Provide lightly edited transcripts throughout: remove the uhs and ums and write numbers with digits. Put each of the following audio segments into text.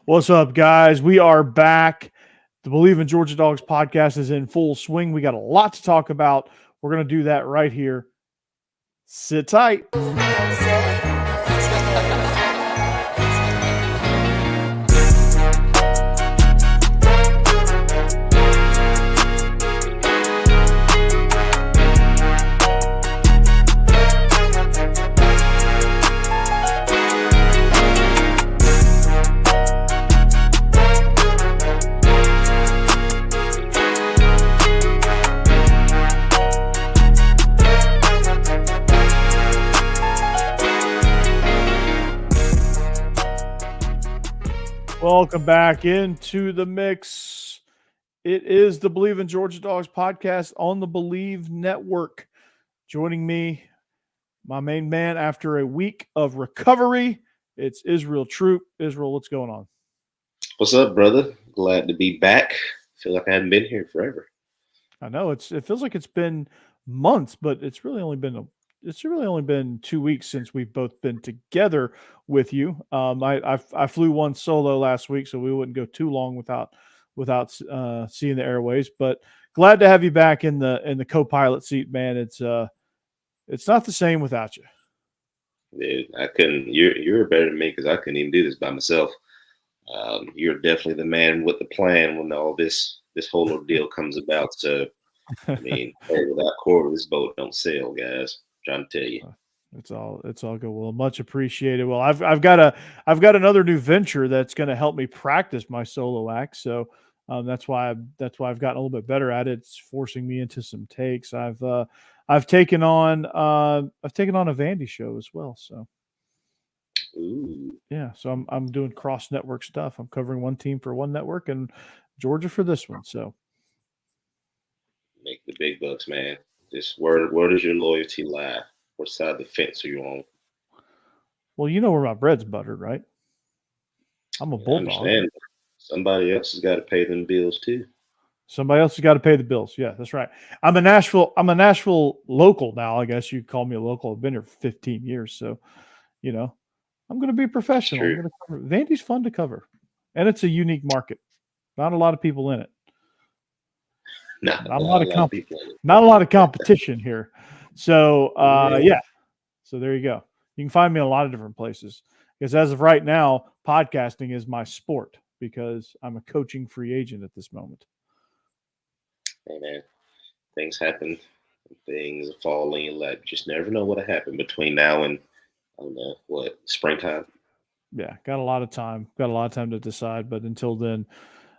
What's up, guys? We are back. The Believe in Georgia Dogs podcast is in full swing. We got a lot to talk about. We're going to do that right here. Sit tight. Welcome back into the mix. It is the Believe in Georgia Dogs podcast on the Believe Network. Joining me, my main man after a week of recovery, it's Israel Troop. Israel, what's going on? What's up, brother? Glad to be back. Feel like I hadn't been here forever. I know it feels like it's been months, but it's really only been 2 weeks since we've both been together with you. I flew one solo last week, so we wouldn't go too long without seeing the airways. But glad to have you back in the co-pilot seat, man. It's not the same without you. Dude, I couldn't. You're better than me because I couldn't even do this by myself. You're definitely the man with the plan when all this whole ordeal comes about. So, I mean, hey, without Corey, this boat don't sail, guys. I'm trying to tell you. It's all good. Well, much appreciated. Well, I've got another new venture that's going to help me practice my solo act. So that's why I've gotten a little bit better at it. It's forcing me into some takes. I've taken on a Vandy show as well. So Ooh. yeah, so I'm doing cross network stuff. I'm covering one team for one network and Georgia for this one. So Make the big bucks, man. Just where does your loyalty lie? What side of the fence are you on? well, you know where my bread's buttered, right? I'm a I Bulldog. understand. Somebody else has got to pay them bills too. Somebody else has got to pay the bills. Yeah, that's right. I'm a Nashville local now. I guess you'd call me a local. I've been here for 15 years. So, I'm going to be professional. I'm going to cover. Vandy's fun to cover. And it's a unique market. Not a lot of people in it. Not a lot of competition here. So, yeah. So there you go. You can find me in a lot of different places. Because as of right now, podcasting is my sport because I'm a coaching free agent at this moment. Hey, man. Things happen. Things fall in your lap. You just never know what'll happen between now and I don't know what springtime. Yeah, got a lot of time. Got a lot of time to decide, but until then,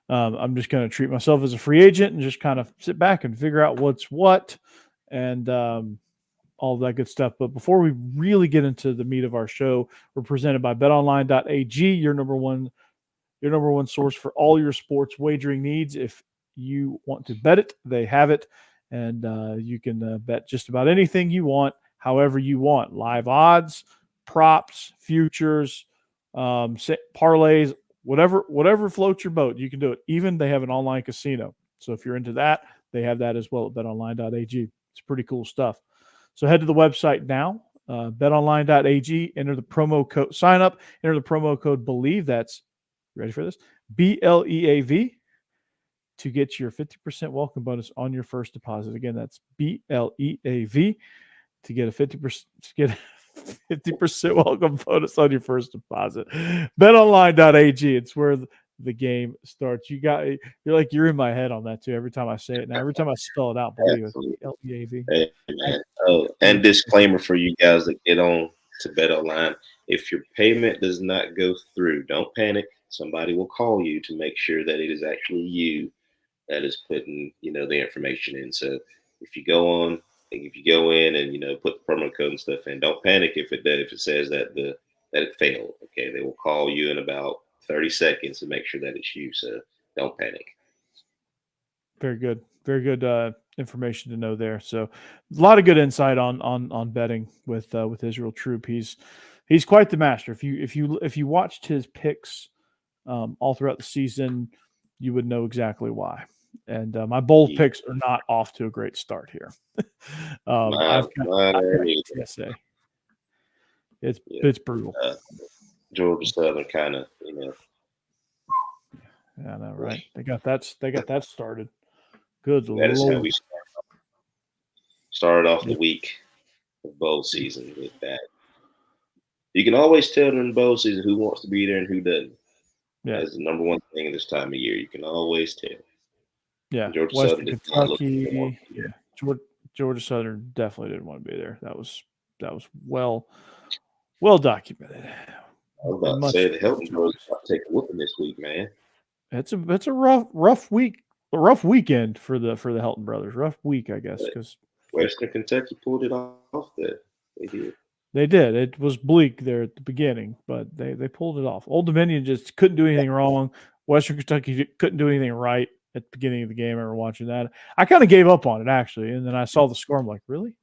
I'm just going to treat myself as a free agent and just kind of sit back and figure out what's what and all that good stuff. But before we really get into the meat of our show, we're presented by BetOnline.ag, your number one source for all your sports wagering needs. If you want to bet it, they have it. And you can bet just about anything you want, however you want. Live odds, props, futures, parlays, whatever floats your boat, you can do it. Even they have an online casino. So if you're into that, they have that as well at betonline.ag. It's pretty cool stuff. So head to the website now, betonline.ag, enter the promo code, sign up, enter the promo code BELIEVE. That's, ready for this? BLEAV to get your 50% welcome bonus on your first deposit. Again, that's BLEAV to get a 50% welcome bonus on your first deposit. BetOnline.ag. It's where the game starts. You're in my head on that too. Every time I say it now, every time I spell it out, believe it. BLEAV. Hey, man. Oh, and disclaimer for you guys that get on to BetOnline: if your payment does not go through, don't panic. Somebody will call you to make sure that it is actually you that is putting, the information in. So if you go in and put the promo code and stuff in, don't panic if it says that it failed. Okay, they will call you in about 30 seconds to make sure that it's you. So don't panic. Very good information to know there. So a lot of good insight on betting with Israel Troop. He's quite the master. If you watched his picks all throughout the season, you would know exactly why. And my bold picks are not off to a great start here. I've got TSA. It's brutal. Georgia Southern kind of, Yeah, I know, right? They got that. They got that started. Good That is how lord. we started off the Yep. week of bowl season with that. You can always tell during bowl season who wants to be there and who doesn't. Yeah. That's the number one thing this time of year. You can always tell. Yeah. Georgia Southern Western did not look like they wanted Kentucky. to be Yeah. there. Georgia Southern definitely didn't want to be there. That was well documented. I was about to Much say the too Helton much brothers obvious. about to take a whooping this week, man. It's a rough week, a rough weekend for the Helton brothers. Rough week, I guess, But because Western Kentucky pulled it off there. They did. they did. It was bleak there at the beginning, but they pulled it off. Old Dominion just couldn't do anything wrong. Western Kentucky couldn't do anything right at the beginning of the game. I remember watching that. I kind of gave up on it actually, and then I saw the score. I'm like, really?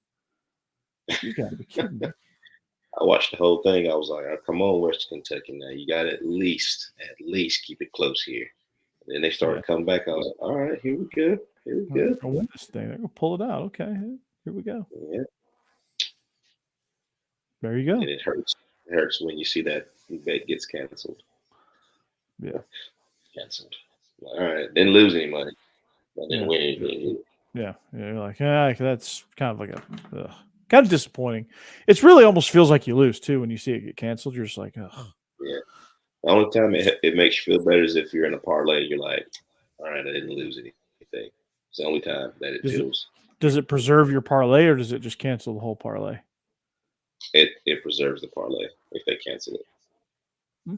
You got to be kidding me! I watched the whole thing. I was like, oh, come on, Western Kentucky. Now you got to at least keep it close here. And then they started Yeah, to come back. I was like, all right, here we go. Here we they're go. gonna win this thing. They're gonna pull it out. Okay, here we go. Yeah. There you go. And it hurts. It hurts when you see that bet gets canceled. Yeah, Canceled. All right. Didn't lose any money. I didn't yeah, win anything. yeah. You're like, that's kind of like kind of disappointing. It's really almost feels like you lose too when you see it get canceled. You're just like, ugh. Yeah. The only time it makes you feel better is if you're in a parlay. You're like, all right, I didn't lose anything. It's the only time that it Does it feels. does it preserve your parlay or does it just cancel the whole parlay? It preserves the parlay if they cancel it. Hmm,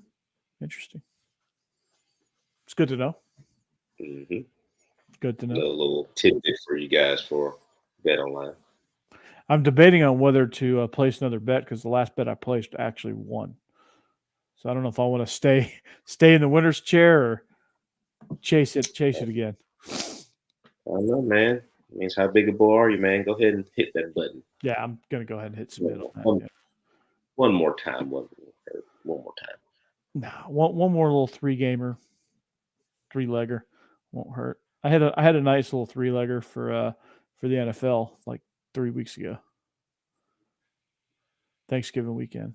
interesting. It's good to know. Mm-hmm. Good to know. Little tidbit for you guys for bet online. I'm debating on whether to place another bet because the last bet I placed actually won. So I don't know if I want to stay in the winner's chair or chase it again. I don't know, man. It means how big a boy are you, man? Go ahead and hit that button. Yeah, I'm gonna go ahead and hit submit on that. One, Yeah. one more time. One more time. Nah, one more little 3-gamer, 3-legger won't hurt. I had a nice little 3-legger for the NFL like 3 weeks ago. Thanksgiving weekend,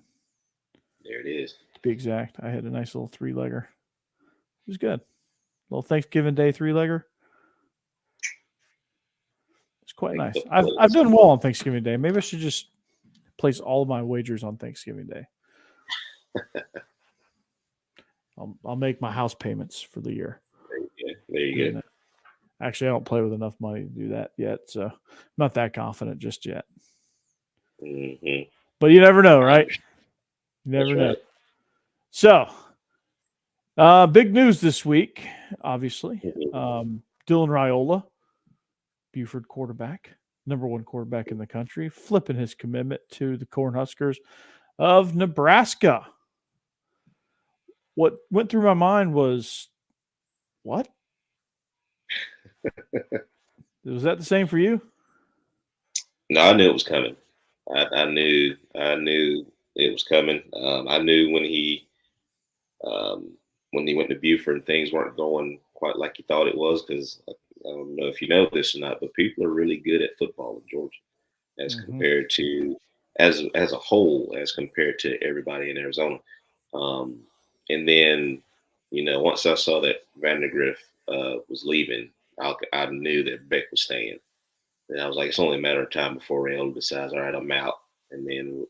There it is. to be exact. I had a nice little 3-legger. It was good. Little Thanksgiving Day 3-legger. It's quite nice. I've done well on Thanksgiving Day. Maybe I should just place all of my wagers on Thanksgiving Day. I'll make my house payments for the year. There you go. Actually, I don't play with enough money to do that yet, so I'm not that confident just yet. Mm-hmm. But you never know, right? You never know. Right. So, big news this week, obviously. Mm-hmm. Dylan Raiola, Buford quarterback, number 1 quarterback in the country, flipping his commitment to the Cornhuskers of Nebraska. What went through my mind was, what? Was that the same for you? No, I knew it was coming. I knew it was coming. I knew when he went to Buford and things weren't going quite like he thought it was, because I don't know if you know this or not, but people are really good at football in Georgia as compared to as a whole, as compared to everybody in Arizona. And then, once I saw that Vandergriff was leaving, I knew that Beck was staying. And I was like, it's only a matter of time before Rayola decides, all right, I'm out. And then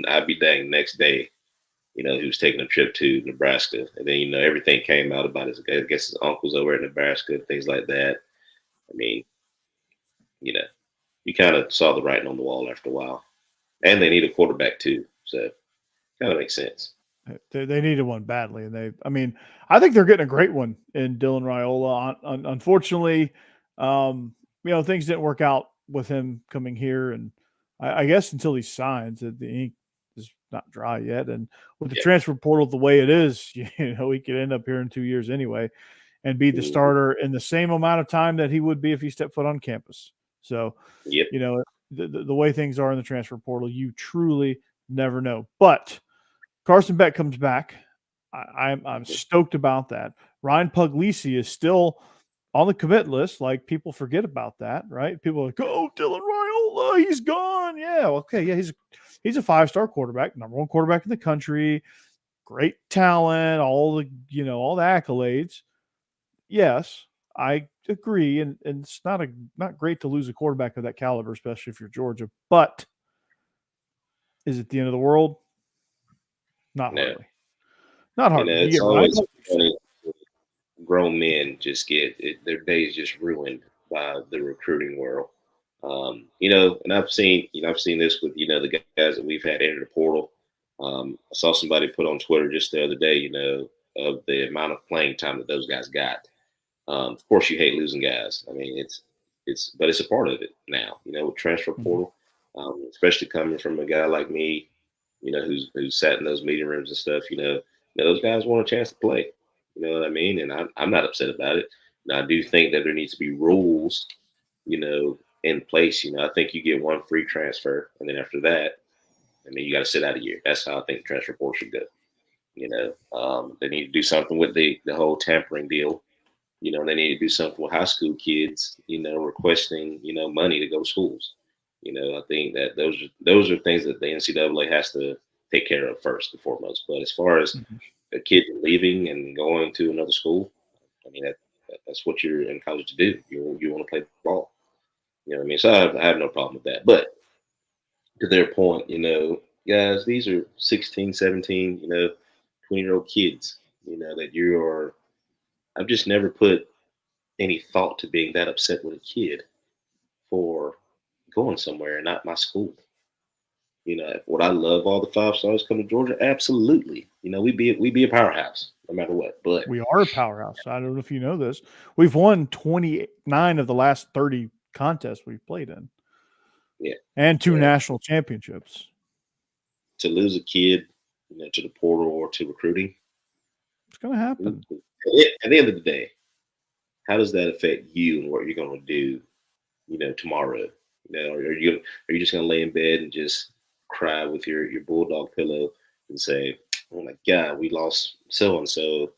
I'd be dang next day, he was taking a trip to Nebraska. And then, everything came out about I guess his uncle's over at Nebraska, things like that. I mean, you kind of saw the writing on the wall after a while. And they need a quarterback too. So kind of makes sense. They needed one badly, and I think they're getting a great one in Dylan Raiola. Unfortunately, things didn't work out with him coming here, and I guess until he signs, the ink is not dry yet. And with the transfer portal the way it is, he could end up here in 2 years anyway, and be the starter in the same amount of time that he would be if he stepped foot on campus. So, the way things are in the transfer portal, you truly never know. But Carson Beck comes back. I'm stoked about that. Ryan Puglisi is still on the commit list. Like, people forget about that, right? People are like, oh, Dylan Raiola, he's gone. Yeah, okay, yeah, he's a 5-star quarterback, number 1 quarterback in the country, great talent, all the accolades. yes, I agree, and it's not great to lose a quarterback of that caliber, especially if you're Georgia. But is it the end of the world? Not Yeah. hardly. Not hardly. You It's get Ryan always Puckett. funny. Grown men just get their days just ruined by the recruiting world. And I've seen this with the guys that we've had enter the portal. I saw somebody put on Twitter just the other day, of the amount of playing time that those guys got. Of course, you hate losing guys. I mean, but it's a part of it now. With transfer Mhm. portal, especially coming from a guy like me, who's sat in those meeting rooms and stuff. Those guys want a chance to play. You know what I mean? And I'm not upset about it. Now, I do think that there needs to be rules, in place. I think you get one free transfer, and then after that, you got to sit out a year. That's how I think transfer portal should go. They need to do something with the whole tampering deal. They need to do something with high school kids, requesting, money to go to schools. I think that those are things that the NCAA has to take care of first and foremost. But as far as Mhm. a kid leaving and going to another school, I mean that's what you're in college to do. You want to play ball. You know what I mean? So I have no problem with that. But to their point, guys, these are 16, 17, 20-year-old kids, that you are. I've just never put any thought to being that upset with a kid for going somewhere and not my school. Would I love all the 5 stars come to Georgia? Absolutely. We be a powerhouse no matter what. But We are a powerhouse. I don't know if you know this. We've won 29 of the last 30 contests we've played in, yeah, and 2 but national championships. to lose a kid, to the portal or to recruiting, It's going to happen. at the end of the day, how does that affect you and what you're going to do, tomorrow? Are you just going to lay in bed and just cry with your bulldog pillow and say, "Oh my God, we lost so and so,"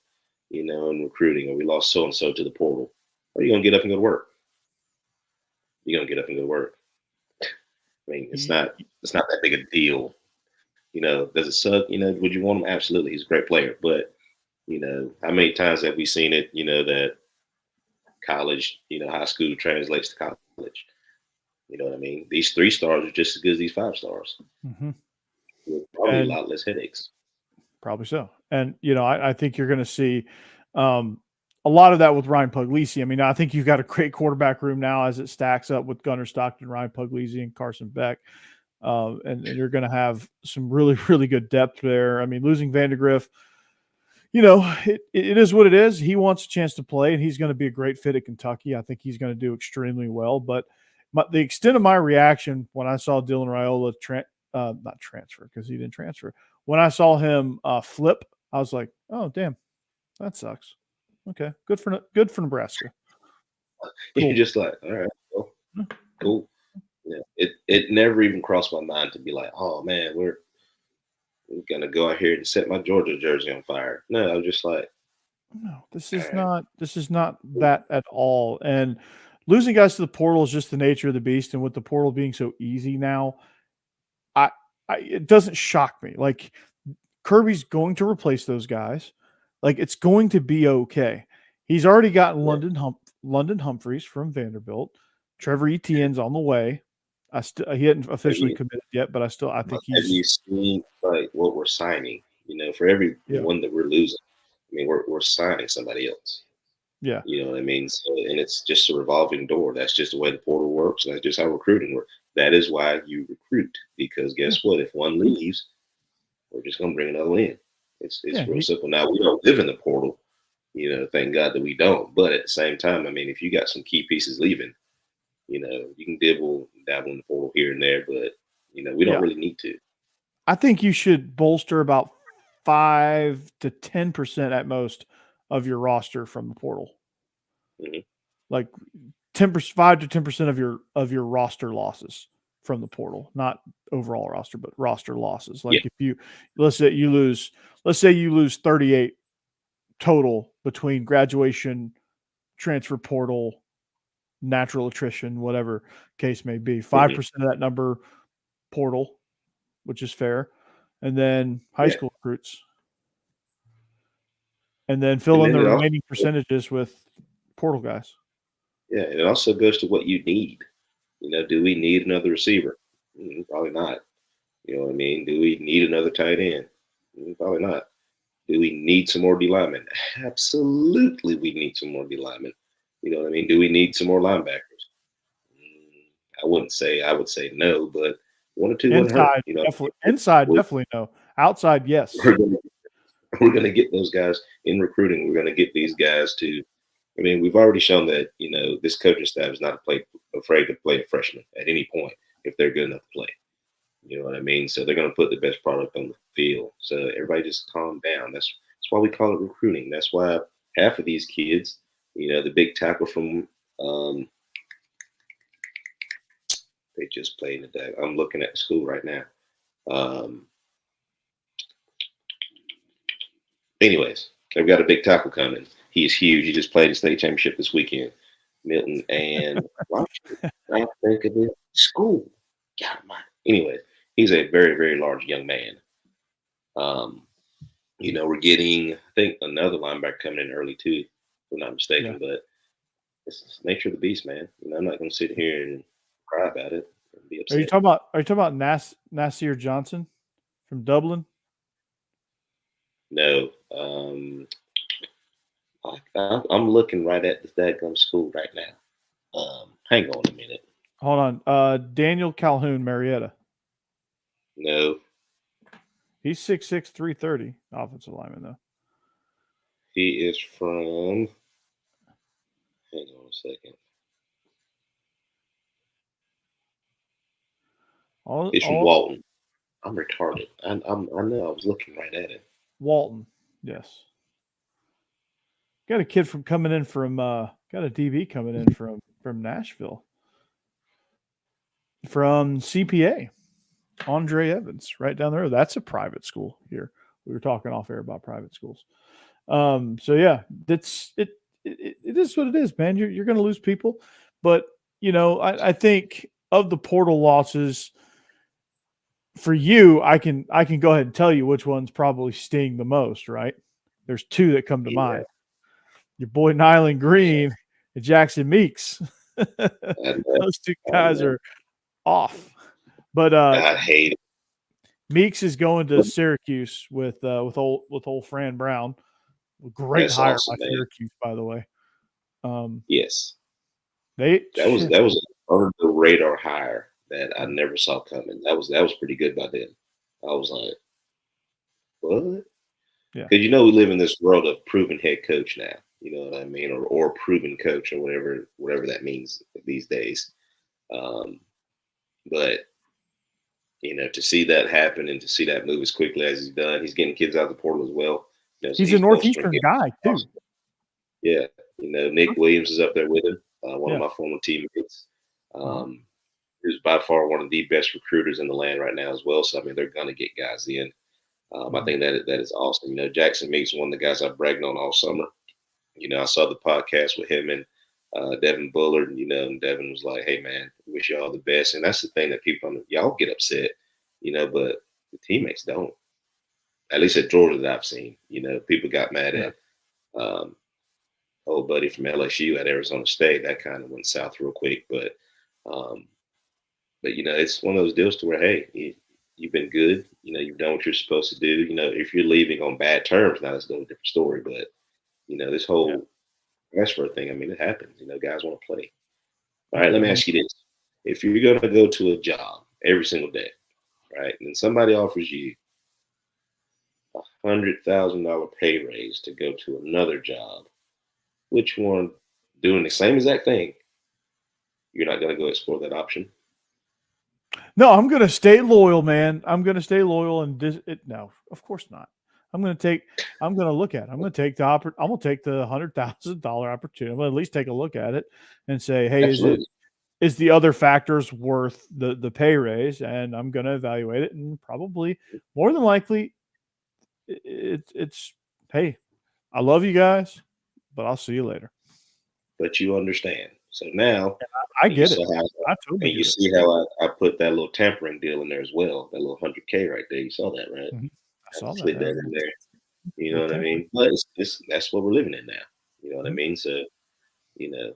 in recruiting, or we lost so and so to the portal? Or are you going to get up and go to work? You're going to get up and go to work. I mean, it's Y- not that big a deal. Does it suck? Would you want him? Absolutely, he's a great player, but how many times have we seen it? That college, high school translates to college. You know what I mean? These 3 stars are just as good as these 5 stars. Mhm. With probably a And lot less headaches. probably so. And, I think you're going to see a lot of that with Ryan Puglisi. I mean, I think you've got a great quarterback room now as it stacks up with Gunnar Stockton, Ryan Puglisi, and Carson Beck. And you're going to have some really, really good depth there. I mean, losing Vandegrift, it is what it is. He wants a chance to play, and he's going to be a great fit at Kentucky. I think he's going to do extremely well. But the extent of my reaction when I saw Dylan Raiola not transfer because he didn't transfer. When I saw him flip, I was like, "Oh, damn, that sucks." Okay, good for Nebraska. You're Cool. just like, all right, well, cool. It never even crossed my mind to be like, oh man, we're gonna go out here and set my Georgia jersey on fire. No, I was just like, No, this all is right, not this is not cool. that at all. And losing guys to the portal is just the nature of the beast. And with the portal being so easy now, I, it doesn't shock me. Like Kirby's going to replace those guys. Like it's going to be okay. He's already gotten Yeah. London Humphreys from Vanderbilt. Trevor Etienne's on the way. He hadn't Have officially you committed yet, but I but think have he's you seen like what we're signing? For every yeah one that we're losing, we're signing somebody else. yeah You know what I mean? So, and it's just a revolving door. That's just the way the portal works. And that's just how recruiting works. That is why you recruit, because yeah guess what? If one leaves, we're just gonna bring another one in. It's yeah. real simple. Now we don't live in the portal, thank God that we don't. But at the same time, if you got some key pieces leaving, you can dabble in the portal here and there, but we don't Yeah. really need to. I think you should bolster about 5 to 10% at most of your roster from the portal. Hmm. Like 10%, 5 to 10% of your roster losses from the portal, not overall roster, but roster losses. Yeah. Like if you let's say you lose 38 total between graduation, transfer portal, natural attrition, whatever case may be. Hmm. 5% of that number portal, which is fair, and then high Yeah. school recruits, and then And fill in then the it also remaining percentages with portal guys. Yeah, and it also goes to what you need. Do we need another receiver? Probably not. You know what I mean? Do we need another tight end? Probably not. Do we need some more D linemen? Absolutely, we need some more D linemen. You know what I mean? Do we need some more linebackers? I wouldn't say. I would say no, but one or two wouldn't hurt. Inside, definitely. Inside, definitely no. Outside, yes. We're gonna, we're going to get those guys in recruiting. We're going to get these guys to. I mean, we've already shown that this coaching staff is not afraid to play a freshman at any point if they're good enough to play. You know what I mean? So they're going to put the best product on the field. So everybody just calm down. That's why we call it recruiting. That's why half of these kids, the big tackle from they just played in the day. I'm looking at the school right now. Anyways, they've got a big tackle coming. He's huge. He just played the state championship this weekend. Milton and I think of it. School. God, anyways, he's a very, very large young man. We're getting, I think, another linebacker coming in early too, if I'm not mistaken. Yeah. But it's the nature of the beast, man. I'm not going to sit here and cry about it and be upset. Are you talking about Nasir Johnson from Dublin? No. I'm looking right at this daggum school right now. Hang on a minute. Hold on. Daniel Calhoun, Marietta. No. He's 6'6", 330, offensive lineman, though. He is from – hang on a second. He's from Walton. I'm retarded. I know I was looking right at it. Walton, yes. Got a kid coming in from got a DB coming in from Nashville. From CPA. Andre Evans, right down there. That's a private school here. We were talking off air about private schools. So yeah, that's it. It is what it is, man. You're going to lose people, but I think of the portal losses for you, I can go ahead and tell you which ones probably sting the most. Right? There's two that come to mind. Your boy Nyland Green and Jackson Meeks. Those two guys are off. But I hate it. Meeks is going to Syracuse with old Fran Brown. Great hire by Syracuse, by the way. Yes, that was an under the radar hire that I never saw coming. That was pretty good by then. I was like, what? Yeah, because we live in this world of proven head coach now. You know what I mean, or proven coach, or whatever that means these days. But to see that happen and to see that move as quickly as he's done, he's getting kids out of the portal as well. He's a Northeastern guy too. Yeah, Nick Williams is up there with him, one of my former teammates. Who's by far one of the best recruiters in the land right now as well. So I mean, they're going to get guys in. I think that is awesome. Jackson Meeks, one of the guys I bragged on all summer. I saw the podcast with him and Devin Bullard, and Devin was like, "Hey man, wish you all the best." And that's the thing that y'all get upset, but the teammates don't. At least at Georgia that I've seen, people got mad at old buddy from LSU at Arizona State. That kind of went south real quick, but it's one of those deals to where, hey, you've been good, you've done what you're supposed to do. If you're leaving on bad terms, now it's a different story. But this whole transfer thing, I mean, it happens. Guys want to play. All right, let me ask you this: if you're going to go to a job every single day, right, and somebody offers you $100,000 pay raise to go to another job, which one, doing the same exact thing, you're not going to go explore that option? No, I'm going to stay loyal, man. I'm going to stay loyal, and no, of course not. I'm going to look at it. I'm going to take the $100,000 opportunity. I'm going to at least take a look at it and say, hey, Absolutely. is the other factors worth the pay raise? And I'm going to evaluate it, and probably more than likely it's hey, I love you guys, but I'll see you later. But you understand. So now I get it. I totally get it. See how I put that little tampering deal in there as well. That little $100K right there. You saw that, right? Mm-hmm. I saw that in there. You know what I mean? But that's what we're living in now. You know what I mean? So You know,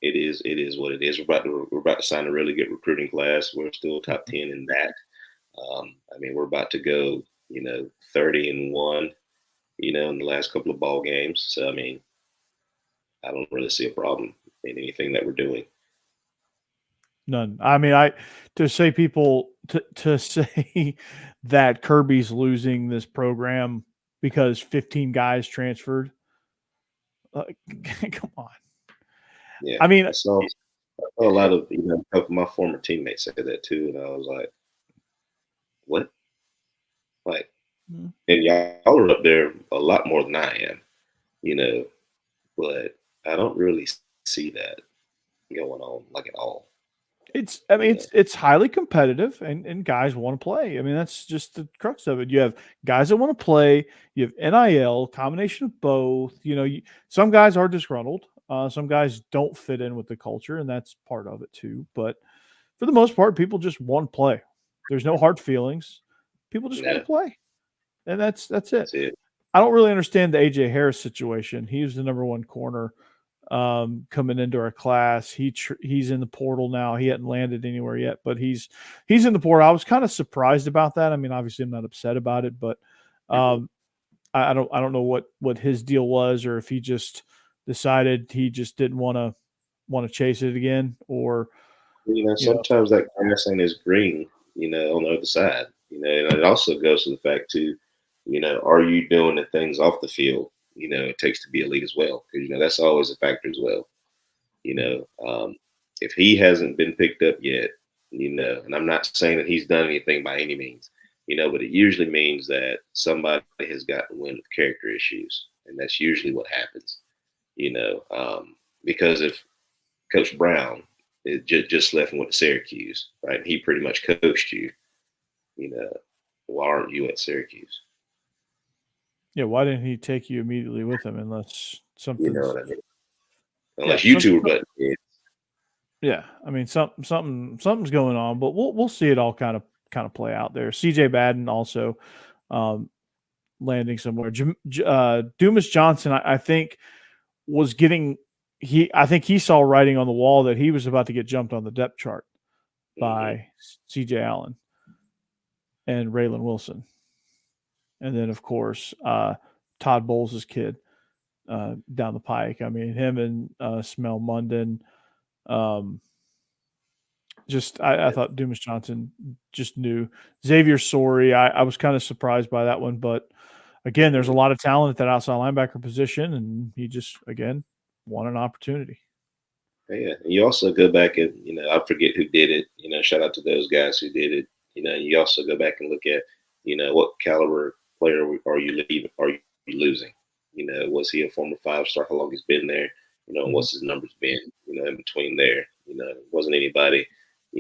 it is what it is. We're about to sign a really good recruiting class. We're still top 10 in that. I mean, we're about to go, 30-1, in the last couple of ball games. So I mean, I don't really see a problem in anything that we're doing. None. I mean, to say that Kirby's losing this program because 15 guys transferred. Come on. Yeah, I mean, I saw a lot of a couple of my former teammates say that too, and I was like, what? Like, mm, and y'all are up there a lot more than I am, you know, but I don't really see that going on like at all. I You mean, know, it's highly competitive, and guys want to play. I mean, that's just the crux of it. You have guys that want to play. You have NIL, combination of both. Some guys are disgruntled. Some guys don't fit in with the culture, and that's part of it too. But for the most part, people just want to play. There's no hard feelings. People just want yeah, to play, and that's it. that's it. I don't really understand the AJ Harris situation. He was the number one corner coming into our class. He's in the portal now. He hadn't landed anywhere yet, but he's in the portal. I was kind of surprised about that. I mean, obviously, I'm not upset about it, but Mhm. um, I don't know what his deal was, or if he just decided he just didn't want to chase it again, or you know, Sometimes that grass ain't as green, on the other side. And it also goes to the fact too, are you doing the things off the field, it takes to be elite as well? Because that's always a factor as well. You know, um, if he hasn't been picked up yet, and I'm not saying that he's done anything by any means, but it usually means that somebody has gotten wind of character issues, and that's usually what happens. You know, because if Coach Brown just left and went to Syracuse, right? He pretty much coached you. You know, why aren't you at Syracuse? yeah. Why didn't he take you immediately with him unless You know something's what I mean? yeah Unless you some two were butting heads. yeah. I mean something's going on, but we'll see it all kind of play out there. CJ Madden also um, landing somewhere. Dumas Johnson, I think, was getting I think he saw writing on the wall that he was about to get jumped on the depth chart Hmm. by CJ Allen and Raylan Wilson. And then of course Todd Bowles' kid down the pike. I mean him and Smell Munden. Um, I Yeah, thought Dumas Johnson just knew. Xavier Sorey, I was kind of surprised by that one, but again, there's a mhm. lot of talent at that outside linebacker position, and he just again won an opportunity. Yeah. And you also go back and I forget who did it. Shout out to those guys who did it. You also go back and look at what caliber player are you leaving? Are you losing? Was he a former 5-star? How long he's been there? Mhm. What's his numbers been? In between there, it wasn't anybody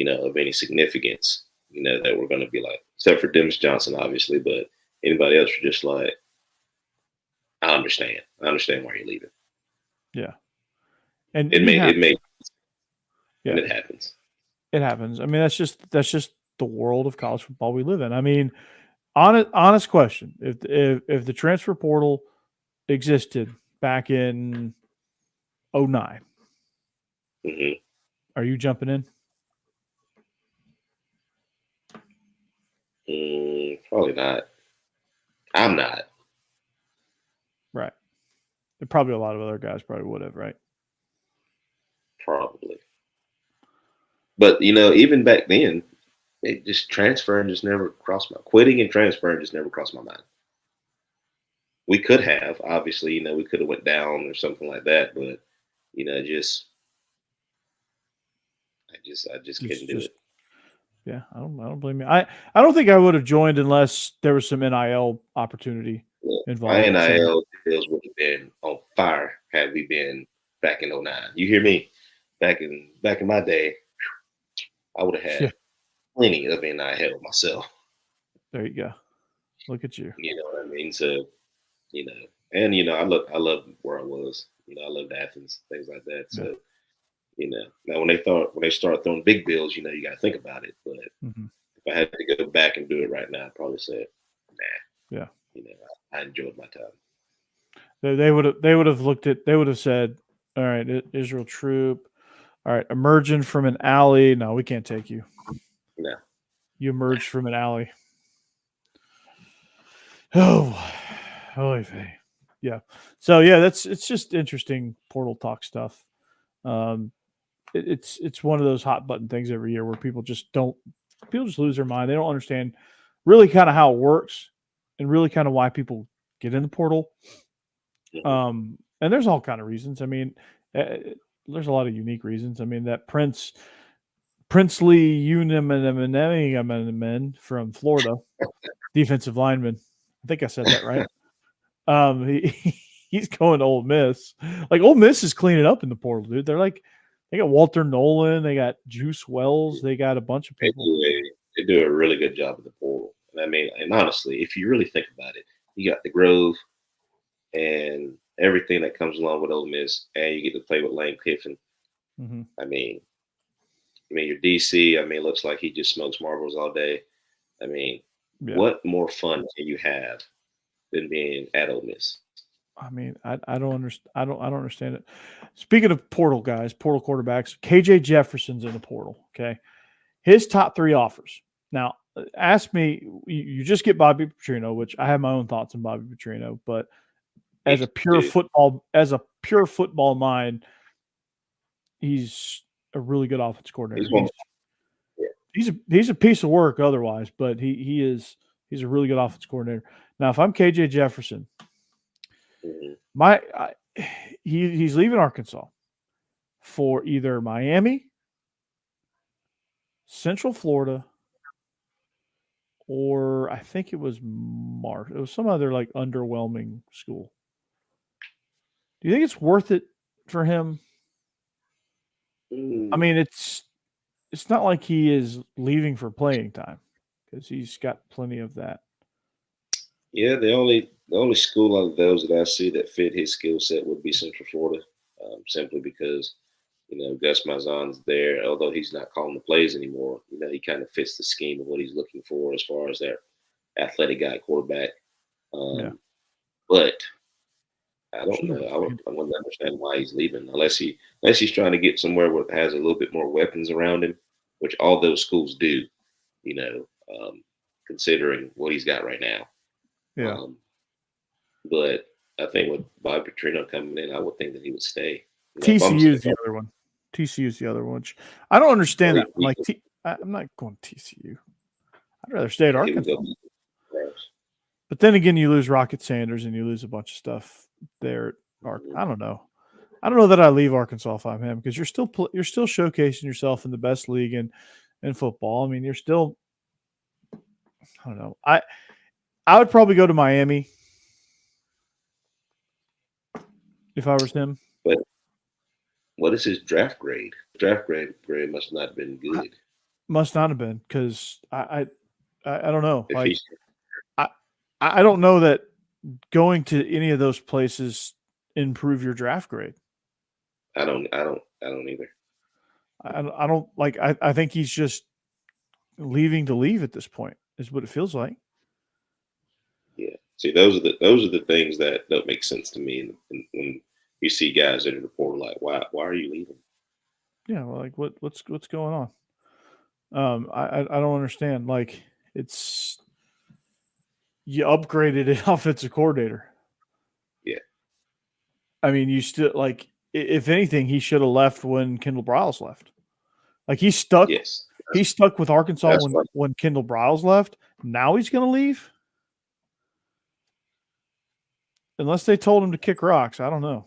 of any significance. That we're going to be like, except for Dennis Johnson, obviously, but anybody else are just like, I understand. I understand why you're leaving. Yeah, and It you made have it made, and yeah, it happens. it happens. I mean, that's just the world of college football we live in. I mean, honest question: if the transfer portal existed back in '09, Hmm. are you jumping in? Probably not. I'm not. Right. Probably a lot of other guys probably would have. Right. Probably. But even back then, it just transferring just never crossed my quitting and transferring just never crossed my mind. We could have, obviously, we could have went down or something like that, but just I just couldn't do Just it. yeah. I don't blame you. I don't think I would have joined unless there was some NIL opportunity Look, my involved. So NIL deals would have been on fire had we been back in '09. You hear me? Back in my day, I would have yeah, had plenty of NIL myself. there you go. Look at you. You know what I mean? So you know, and I love where I was. I loved Athens, things like that. Yeah. So now when they start throwing big bills, you got to think about it. But Hmm. if I had to go back and do it right now, I'd probably say, nah. Yeah. I enjoyed my time. They would have looked at they would have said All right, Israel troop. All right, emerging from an alley. No, we can't take you. No. You emerged from an alley. Oh, holy vey. Yeah. So yeah, it's just interesting portal talk stuff. Um, it's one of those hot button things every year where people just lose their mind. They don't understand really kind of how it works and really kind of why people get in the portal. Mhm. And there's all kind of reasons. I mean, uh, there's a lot of unique reasons. I mean, that Princely Unimanaman from Florida, defensive lineman. I think I said that right. He's going to Ole Miss. Like Ole Miss is cleaning up in the portal, dude. They got Walter Nolan, they got Juice Wells, they got a bunch of They people. do they do a really good job of the portal. And I mean, and honestly, if you really think about it, you got the Grove and everything that comes along with Ole Miss, and you get to play with Lane Kiffin. Mm-hmm. I mean, your DC. I mean, looks like he just smokes marbles all day. I mean, Yeah. what more fun can you have than being at Ole Miss? I mean, I don't understand. I don't understand it. Speaking of portal guys, portal quarterbacks, KJ Jefferson's in the portal. Okay, his top 3 offers. Now, ask me. You just get Bobby Petrino, which I have my own thoughts on Bobby Petrino, but Me too. as a pure football mind, he's a really good offense coordinator. He's one. Yeah. He's a piece of work otherwise, but he's a really good offense coordinator. Now, if I'm KJ Jefferson, Mhm. my I, he's leaving Arkansas for either Miami, Central Florida, or I think it was It was some other like underwhelming school. Do you think it's worth it for him? I Mm. mean, it's not like he is leaving for playing time because he's got plenty of that. Yeah, the only school of those that I see that fit his skill set would be Central Florida, simply because Gus Malzahn's there. Although he's not calling the plays anymore, he kind of fits the scheme of what he's looking for as far as that athletic guy quarterback. Yeah, Um, but I don't should have know. been playing. I wouldn't understand why he's leaving unless he's trying to get somewhere where it has a little bit more weapons around him, which all those schools do. You know, considering what he's got right now. Yeah, Um, but I think with Bob Petrino coming in, I would think that he would stay. If I'm TCU is if the other one. TCU is the other one. Which I don't understand that. I'm he, like, I'm not going to TCU. I'd rather stay at he would Arkansas. go first. But then again, you lose Rocket Sanders and you lose a bunch of stuff there. I don't know. I don't know that I leave Arkansas if I'm him because you're still showcasing yourself in the best league in football. I mean, you're still. I don't know. I would probably go to Miami if I was him. But what is his draft grade? Draft grade must not have been I, good. must not have been because I don't know. If Like he's, I I don't know that going to any of those places improve your draft grade. I don't either. I don't like. I think he's just leaving to leave at this point. Is what it feels like. Yeah. See, those are the things that don't make sense to me. And when you see guys enter the portal, like, why are you leaving? Yeah, well, like what's going on? I don't understand. Like it's you upgraded an offensive coordinator. Yeah. I mean, you still like if anything, he should have left when Kendall Briles left. Like Yes. he's stuck with Arkansas That's what. when Kendall Briles left. Now he's going to leave unless they told him to kick rocks. I don't know.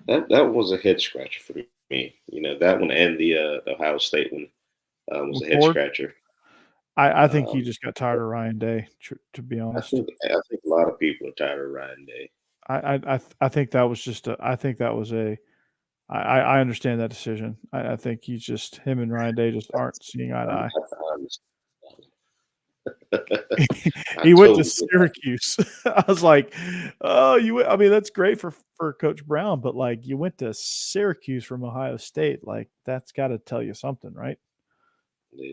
That was a head scratcher for me. That one and the Ohio State one was a head McCord, scratcher. I think he Um, just got tired of Ryan Day. To be I honest, think I think a lot of people are tired of Ryan Day. I think that was just a. I think that was a. I understand that decision. I think he's just him and Ryan Day just aren't seeing eye to eye. I He went to totally get that. Syracuse. I was like, "Oh, I mean, that's great for Coach Brown, but like, you went to Syracuse from Ohio State. Like, that's got to tell you something, right?"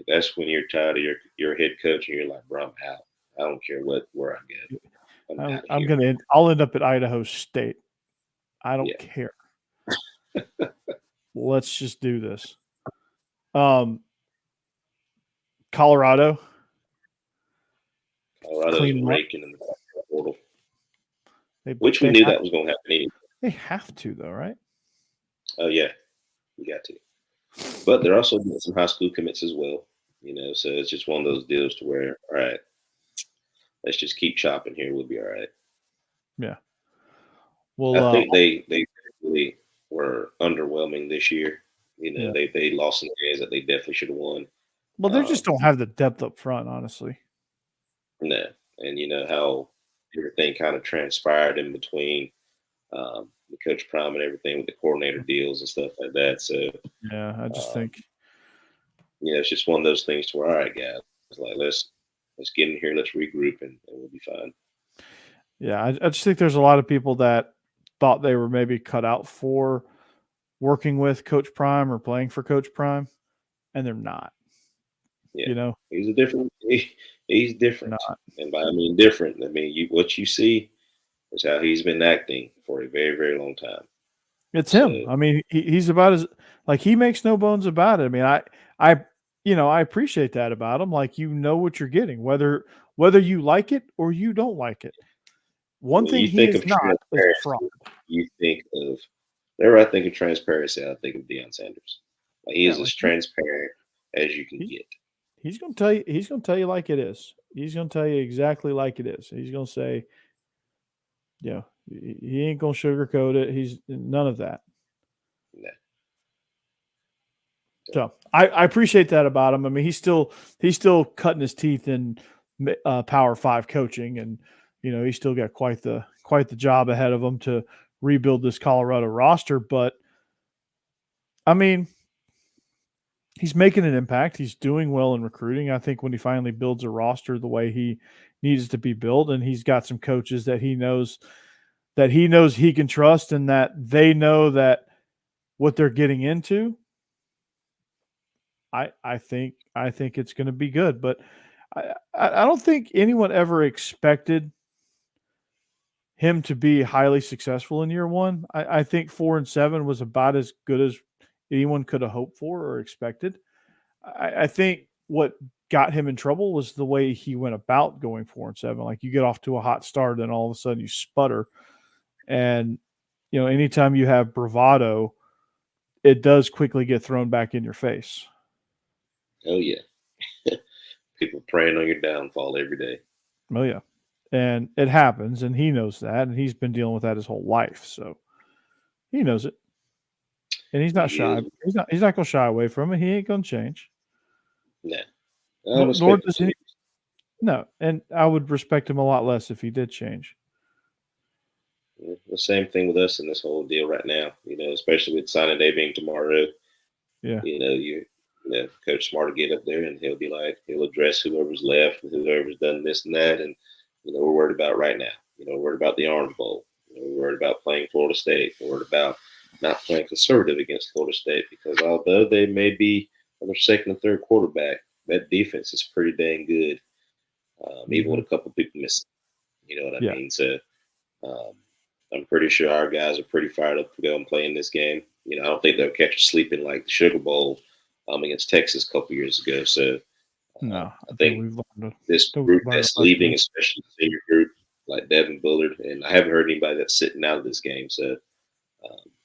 That's when you're tired of your head coach and you're like, bro, I'm out. I don't care where I go. I'm out of I'm here. gonna. I'll end up at Idaho State. I don't Yeah. care. Let's just do this. Um, Colorado, Colorado's clean them up. raking in the portal, They which we they knew have that was going to happen anyway. they have to though, right? Oh yeah, you got to. But they're also getting some high school commits as well. So it's just one of those deals to where, all right, let's just keep chopping here. We'll be all right. Yeah. I Well, think they really were underwhelming this year. yeah. They lost some games that they definitely should have won. Well, they just Um, don't have the depth up front, honestly. no, and you know how everything kind of transpired in between the coach prime and everything with the coordinator deals and stuff like that. So Yeah, I just um, think it's just one of those things to where, all right, guys, like let's get in here, let's regroup, and we'll be fine. yeah, I just think there's a lot of people that thought they were maybe cut out for working with Coach Prime or playing for Coach Prime, and they're not. Yeah, You know, he's a different. He's they're different, not. and by I mean different, I mean what you see is how he's been acting for a very very long time. It's So him. I mean, he's about as like he makes no bones about it. I mean, I, I appreciate that about him. Like you know what you're getting, whether you like it or you don't like it. One when thing you he think is of not is a fraud. transparency, you think of whenever I think of transparency, I think of Deion Sanders. Like he Yeah, is like as transparent as you can he, get. he's gonna tell you. He's gonna tell you like it is. He's gonna tell you exactly like it is. He's gonna say, yeah, he ain't gonna sugarcoat it. He's none of that. Nah, so, So I appreciate that about him. I mean, he's still cutting his teeth in Power Five coaching, and he's still got quite the job ahead of him to rebuild this Colorado roster. But I mean, he's making an impact. He's doing well in recruiting. I think when he finally builds a roster the way he needs to be built, and he's got some coaches that he can trust, and that they know that what they're getting into. I think it's going to be good, but I don't think anyone ever expected him to be highly successful in year one. I think 4-7 was about as good as anyone could have hoped for or expected. I think what got him in trouble was the way he went about going 4-7. Like you get off to a hot start, then all of a sudden you sputter, and anytime you have bravado, it does quickly get thrown back in your face. oh yeah, people praying on your downfall every day. Oh yeah, and it happens, and he knows that, and he's been dealing with that his whole life, so he knows it, and he's not He shy. is He's not going to shy away from it. He ain't going to change. nah. I don't Nor expect it does to. he. No, and I would respect him a lot less if he did change. Yeah, the same thing with us in this whole deal right now. Especially with signing day being tomorrow. Yeah, Coach Smart will get up there and he'll address whoever's left and whoever's done this and that, and we're worried about right now. We're worried about the Orange Bowl. We're worried about playing Florida State. We're worried about not playing conservative against Florida State because although they may be on their second and third quarterback, that defense is pretty dang good, even hmm with a couple people missing. You know what I yeah, mean? So um, I'm pretty sure our guys are pretty fired up to go and play in this game. I don't think they'll catch us sleeping like the Sugar Bowl against Texas a couple years ago. So no, I I think think we've learned. this We've group learned that's a lesson. leaving, especially the senior group like Devin Bullard, and I haven't heard anybody that's sitting out of this game. So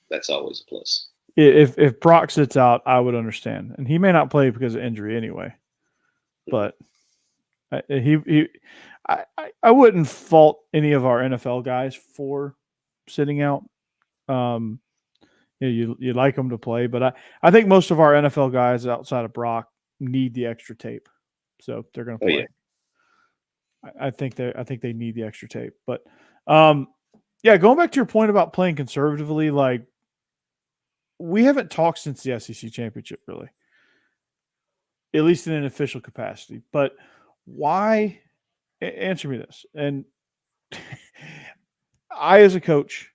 that's always a plus. If Brock sits out, I would understand, and he may not play because of injury anyway. Mhm. But I wouldn't fault any of our NFL guys for sitting out. Um, you like them to play, but I think most of our NFL guys outside of Brock need the extra tape, so they're going to Oh yeah, play. I think they need the extra tape, but um, yeah, going back to your point about playing conservatively, like we haven't talked since the SEC championship, really, at least in an official capacity. But why? Answer me this, and I, as a coach,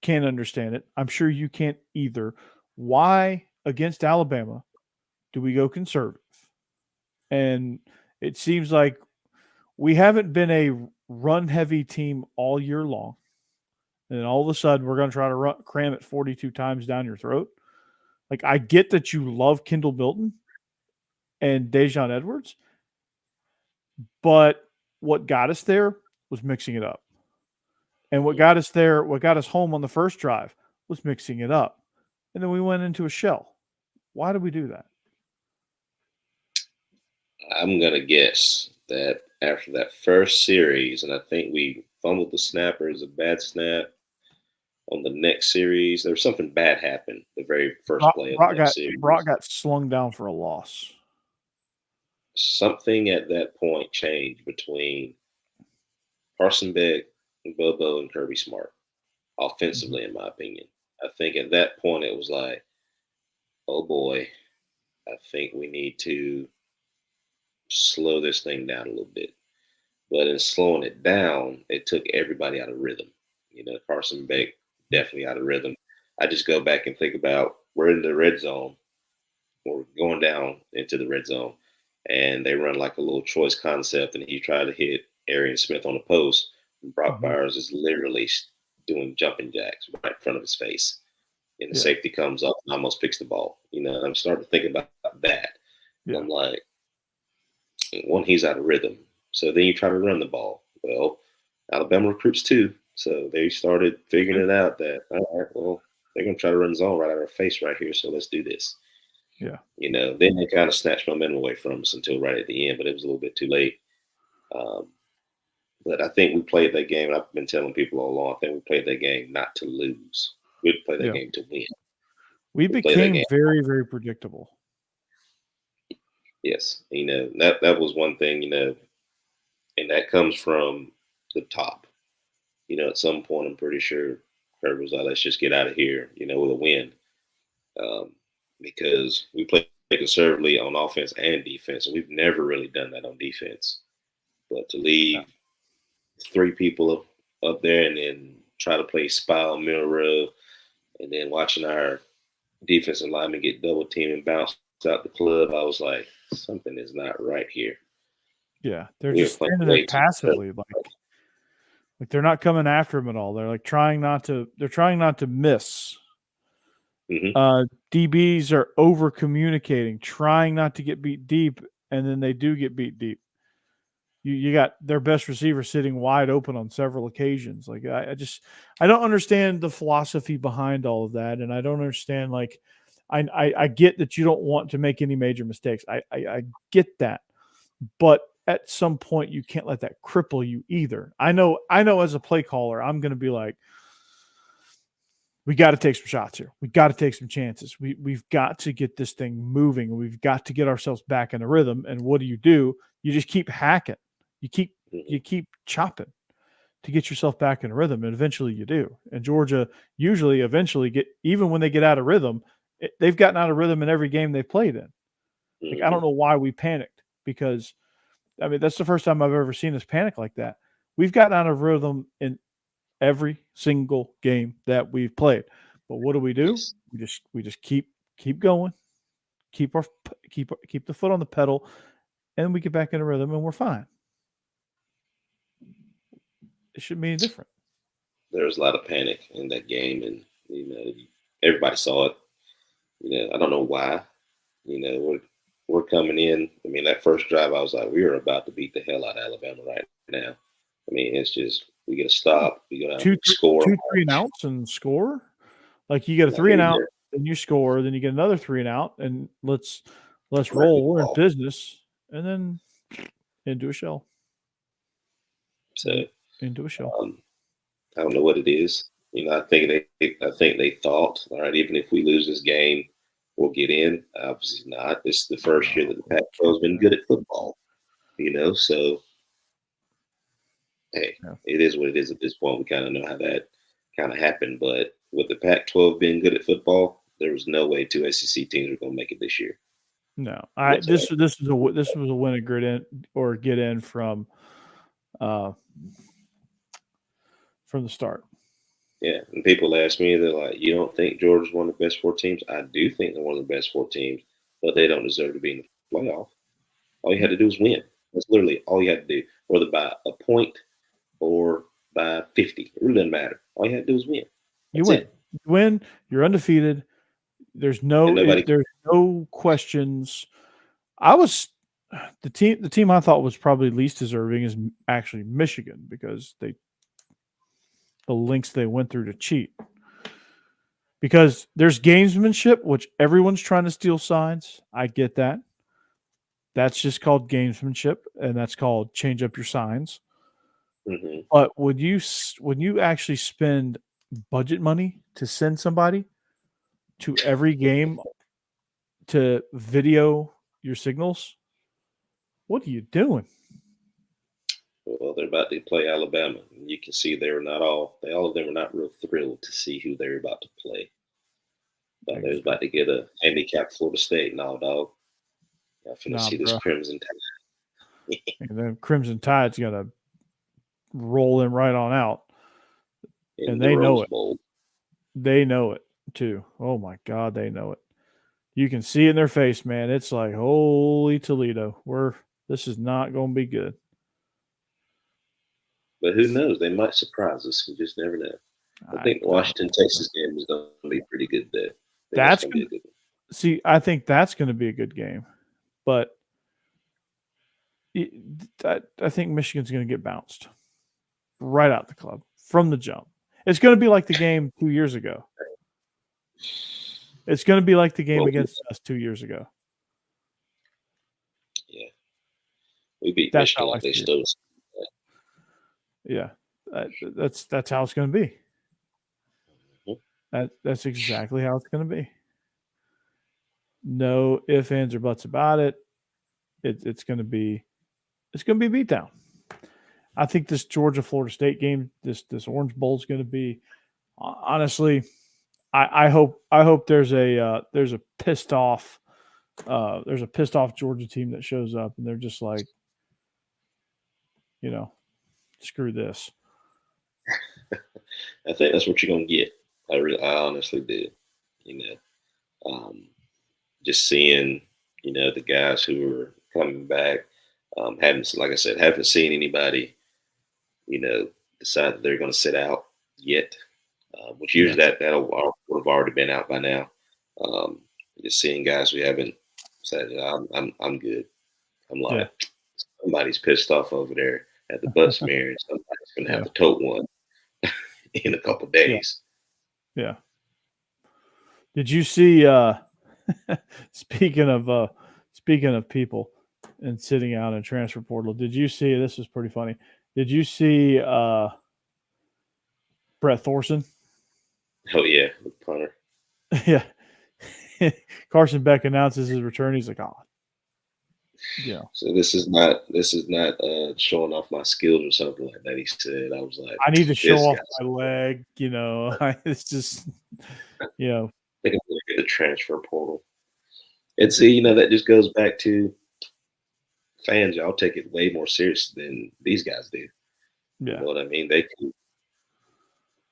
can't understand it. I'm sure you can't either. Why against Alabama do we go conservative? And it seems like we haven't been a run heavy team all year long. and then all of a sudden we're going to try to cram it 42 times down your throat. Like, I get that you love Kendall Milton and Dejon Edwards, but what got us there was mixing it up. And what got us there, what got us home on the first drive was mixing it up. And then we went into a shell. Why did we do that? I'm gonna guess that after that first series, and I think we fumbled the snapper as a bad snap. On the next series, there was something bad happened. The very first play of the next series, Brock got slung down for a loss. Something at that point changed between Carson Beck, Bobo, and Kirby Smart, offensively, in my opinion. I think at that point it was like, oh boy, I think we need to slow this thing down a little bit. But in slowing it down, it took everybody out of rhythm. Carson Beck definitely out of rhythm. I just go back and think about we're in the red zone, or going down into the red zone, and they run like a little choice concept, and he tried to hit Arian Smith on the post. And Brock Bowers is literally doing jumping jacks right in front of his face. And the safety comes up and almost picks the ball. I'm starting to think about that. Yeah. I'm like, one, he's out of rhythm. So then you try to run the ball. Well, Alabama recruits too. So they started figuring it out that, all right, well, they're going to try to run zone right out of our face right here. So let's do this. Yeah. Then they kind of snatched momentum away from us until right at the end, but it was a little bit too late. But I think we played that game. I've been telling people all along, I think we played that game not to lose. We played that game to win. We became very, very predictable. Yes. That was one thing, and that comes from the top. At some point, I'm pretty sure Kirby was like, let's just get out of here, with a win. Because we play conservatively on offense and defense, and we've never really done that on defense. But to leave three people up there and then try to play spy on middle row, and then watching our defensive linemen get double teamed and bounced out the club, I was like, something is not right here. Yeah, they're just standing there passively, like they're not coming after him at all. They're like trying not to miss. DBs are over communicating, trying not to get beat deep, and then they do get beat deep. You got their best receiver sitting wide open on several occasions. Like I don't understand the philosophy behind all of that, and I don't understand. Like I get that you don't want to make any major mistakes. I get that, but at some point you can't let that cripple you either. I know as a play caller, I'm going to be like, we got to take some shots here. We got to take some chances. We've got to get this thing moving. We've got to get ourselves back in a rhythm. And what do? You just keep hacking. You keep chopping to get yourself back in a rhythm. And eventually you do. And Georgia usually eventually even when they get out of rhythm, they've gotten out of rhythm in every game they played in. Like, I don't know why we panicked, because I mean, that's the first time I've ever seen us panic like that. We've gotten out of rhythm in every single game that we've played. But what do? We just keep going, keep the foot on the pedal, and we get back in a rhythm and we're fine. It shouldn't be any different. There was a lot of panic in that game, and everybody saw it. I don't know why. We're coming in. I mean, that first drive, I was like, we are about to beat the hell out of Alabama right now. I mean, it's just, we get a stop, we go down, score. 2 3 and outs and score. Like, you get a 3 and out, then you score, then you get another 3 and out, and let's roll. We're in business, and then into a shell. So into a shell. I don't know what it is. I think they thought, all right, even if we lose this game, we'll get in. Obviously not. This is the first year that the Pac-12 has been good at football. So hey, It is what it is at this point. We kind of know how that kind of happened. But with the Pac-12 being good at football, there was no way 2 SEC teams were going to make it this year. No, this was a win or get in from the start. Yeah, and people ask me, they're like, "You don't think Georgia's one of the best 4 teams?" I do think they're one of the best 4 teams, but they don't deserve to be in the playoff. All you had to do was win. That's literally all you had to do, whether by a point or by 50. It really doesn't matter. All you have to do is win. You That's win. it. You win. You're undefeated. There's And no nobody. there's no questions. I was the team I thought was probably least deserving is actually Michigan because the links they went through to cheat. Because there's gamesmanship, which everyone's trying to steal signs. I get that. That's just called gamesmanship, and that's called change up your signs. Hmm. But when you actually spend budget money to send somebody to every game to video your signals, what are you doing? Well, they're about to play Alabama. And you can see all of them were not real thrilled to see who they're about to play. Thought they was about to get a handicap Florida State. No, dog. I'm finna Nah, see this bro. Crimson Tide And then Crimson Tide's gonna roll in right on out, in and the they know Rose it. Bowl. They know it too. Oh my God, they know it. You can see it in their face, man. It's like, holy Toledo, this is not going to be good. But who knows? They might surprise us. You just never know. I think the I Washington Texas game is going to be pretty good there. I think that's that's going to be gonna a good one. see. I think that's going to be a good game, but I think Michigan's going to get bounced right out the club from the jump. It's going to be like the game 2 years ago. It's going to be like the game Well, against us 2 years ago. yeah, we beat That's Michigan how I like they see it. stole us. Yeah, that's how it's going to be. Mhm. That's exactly how it's going to be. No ifs, ands, or buts about it. It's going to be a beatdown. I think this Georgia Florida State game, this Orange Bowl is going to be honestly. I hope there's a pissed off Georgia team that shows up and they're just like, you know, screw this. I think that's what you're going to get. I honestly do. You know, just seeing, the guys who are coming back, like I said, haven't seen anybody, you know, decide that they're going to sit out yet, which Yeah, usually that would have already been out by now. Um, just seeing guys we haven't said, I'm good. I'm yeah, like, somebody's pissed off over there at the butt smear, and somebody's going to have yeah, to tote one in a couple yeah, days. yeah. Did you see? Speaking of people and sitting out in transfer portal, did you see? This was pretty funny. Did you see Brett Thorson? Oh yeah, the punter. Yeah. Carson Beck announces his return. He's like, oh, yeah. So this is not showing off my skills or something like that. He said, I was like, I need to show this off guy's. my leg. It's just, you know, I think I'm going to get a transfer portal. And see, that just goes back to fans. Y'all take it way more serious than these guys do. You yeah. know what I mean?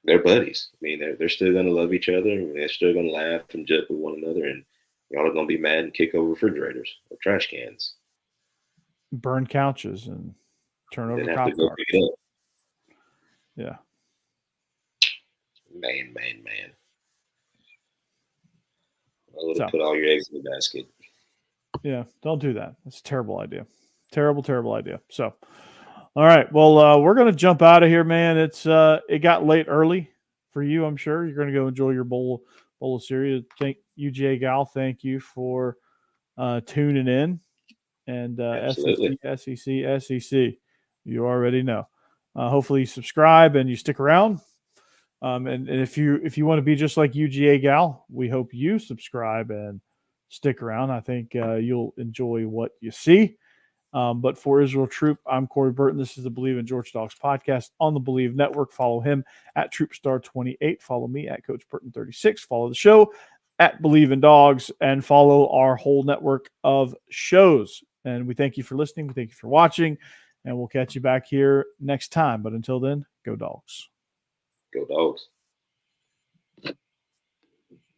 They're buddies. I mean, they're still going to love each other. And they're still going to laugh and joke with one another. And y'all are going to be mad and kick over refrigerators or trash cans. Burn couches and turn And over then have to cop go cars. pick it up. Yeah. Man. I would So, have put all your eggs in the basket. yeah, don't do that. That's a terrible idea. Terrible idea. So, all right. Well, we're going to jump out of here, man. It got late early for you, I'm sure. You're going to go enjoy your bowl of cereal. Thank you, Jay Gal. Thank you for tuning in. And Absolutely. SEC. You already know. Hopefully, you subscribe and you stick around. And if you want to be just like UGA Gal, we hope you subscribe and stick around. I think you'll enjoy what you see. But for Israel Troop, I'm Corey Burton. This is the Believe in Georgia Dogs podcast on the Believe Network. Follow him at TroopStar28. Follow me at Coach Burton36. Follow the show at Believe in Dogs and follow our whole network of shows. And we thank you for listening. We thank you for watching. And we'll catch you back here next time. But until then, go Dogs. Go Dogs.